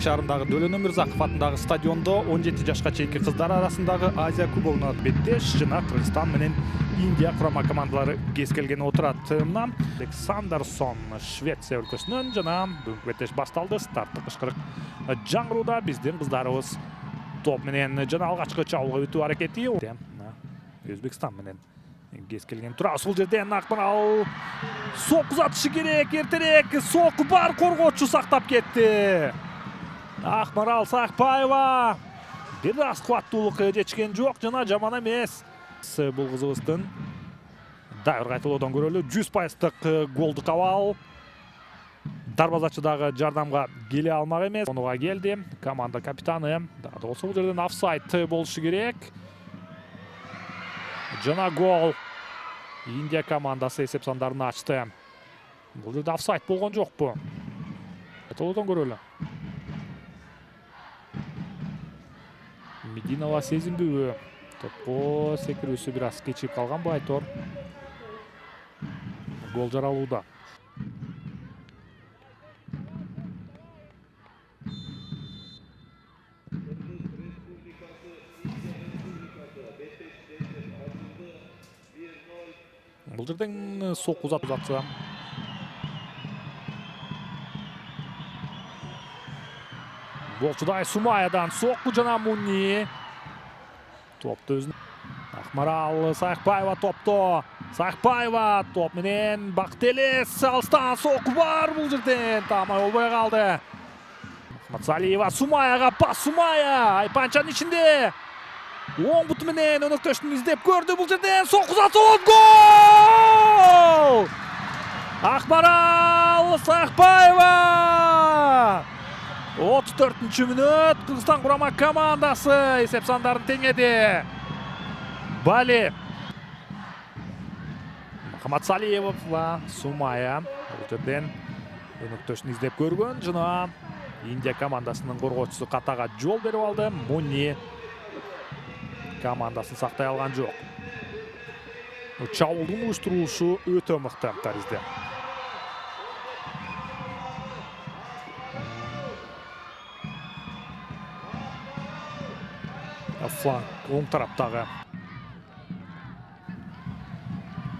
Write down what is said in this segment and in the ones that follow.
шаарындагы Дөлөн Өмүрзаков атындагы стадиондо 17 жашка чейинки кыздар арасындагы Азия кубогуна беттеш жана Кыргызстан менен Индия курама командалары кез келген отурат. Мына Александрсон Швеция өлкөсүнөн жана бүгүнкү беттеш башталды. Старттык ышкырык жаңырууда. Биздин кыздарыбыз топ менен жана алгачкы чабуулга өтүү аракети. Өзбекстан менен кез келген турабыз. Бул жерден Акмарал сок узатышы керек. Эртерээк соку бар, коргоочу сактап кетти. Акмарал Сакпаева бир аз кубаттуулук жетишкен жок жана жаман эмес. Бул кызыбыздын дайыр кайталоодон көрөлү 100% голду кабал. Дарбазачы дагы жардамга келе алмак эмес. Онуга келди. Команда капитаны. Дагы болсо бул жерден офсайд болушу керек. Жана гол. Индия командасы эсеп сандарын ачты. Бул жерде офсайд болгон жокпу? Кайталоодон көрөлү. Мединова сезинбүүбү? Топко секирүүсү бир аз кечип калганбы Айтор? Гол жаралууда. Бул жерден сок узатса. Болчудай Сумаядан сокку жана Мунни. Топты өзүнө. Акмарал Сакпаева топто. Сакпаева топ менен Бактелес алыстан соку бар бул жерден. Тамай болбой калды. Махматсалиева Сумаяга пас. Сумая Айпанчанын ичинде. Оң буту менен өнөктөштүн издеп көрдү. Бул жерден соку узатуу. Гол! Акмарал Сакпаева! 34-мүнөт Кыргызстан курама командасы эсеп сандарын теңеди. Бали. Махматсалиева ва Сумая бул жерден өнөктөштүн издеп көргөн жана Индия командасынын коргоочусу катага жол берип алды. Мунни командасын сактай алган жок. Чабуулдун уюштурулушу өтө мыкты таризде. Фланг оң тараптагы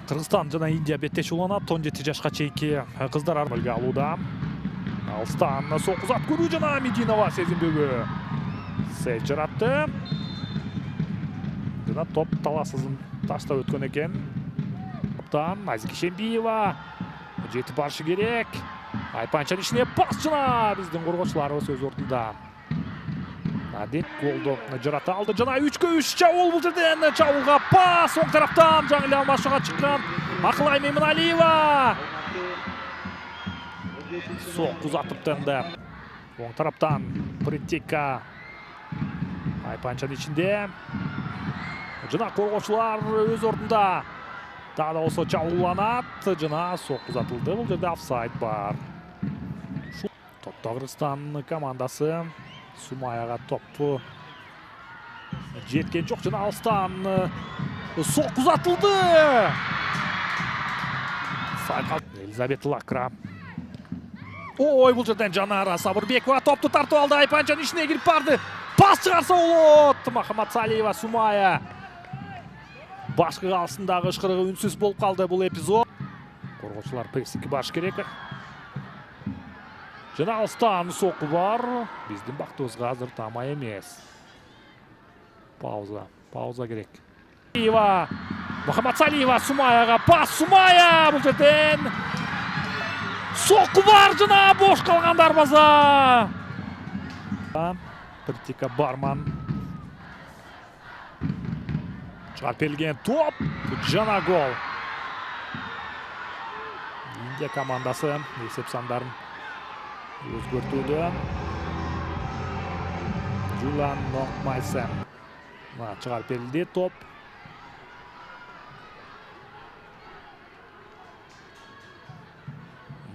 Кыргызстан жана Индия беттеш уланат. 17 жашка чейинки кыздар армөлгө алууда. Алыстан сок узат көрүү жана Мединова сезинбөбү сейв жаратты. Жана топ таласызын таштап өткөн экен. Топтан Азик Ишембиева жетип барышы керек. Айпанчанын ичине пас жана биздин коргоочуларыбыз өз ордунда. Надин голду жарата алды жана 3-3 чабуул. Бул жерден чабуулга пас оң тараптан жаңы алмашыга чыккан Акылай Мейманалиева. Сок узатыпты энди. Оң тараптан Притика Айпанчанын ичинде. Жана коргоочулар өз ордунда. Дагы да болсо чабууланат жана сок узатылды. Бул жерде офсайд бар. Топто Кыргызстан командасы. Сумаяга топ жеткен жок жана алыстан сок узатылды. Елизавета Лакра. Ой, бул жерден Жанара Сабырбекова топту тартып алды. Айпанчанын ичине кирип барды. Пас чыгарса болот. Махматсалиева Сумая. Башкы калсындагы ышкырыгы үнсүз болуп калды бул эпизод. Коргоочулар прессингге барыш керек. Жана алыстан соку бар. Биздин бактыбызга азыр тамай эмес. Пауза керек. Махматсалиева Сумаяга пас. Сумая бул жерден соку бар жана бош калган дарбаза. Притика Барман. Чыгарып берилген топ жана гол. Индия командасы эсеп сандарын өзгөртүүдө. Жулан Нокмайсен. Чыгарып берилди топ.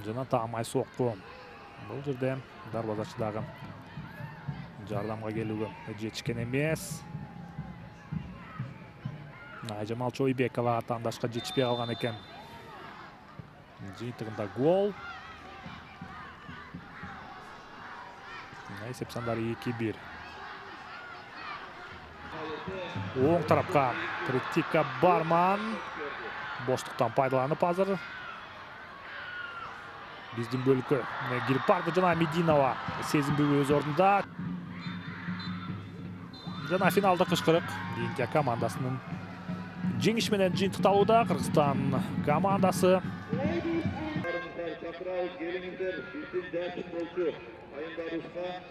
Жана таамай сокку. Бул жерде дарбазачыдагы жардамга келүүгө жетишкен эмес. Айжамал Чойбекова тандашка жетишпей калган экен. Жыйынтыгында гол. Esep sandары 2-1. Оң тарапқа Приттика Барман. Боштықтан пайдаланып азыр. Биздин бөліккі кирип барды жана Мединова. Сезимбек өз ордунда. Жана финалда кышкырык Индия командасынын жеңиш менен жыйынтыкталууда. Кыргызстан командасы Çakıral gelinidir, bizim dersin bolcu. Ayın Barış'ta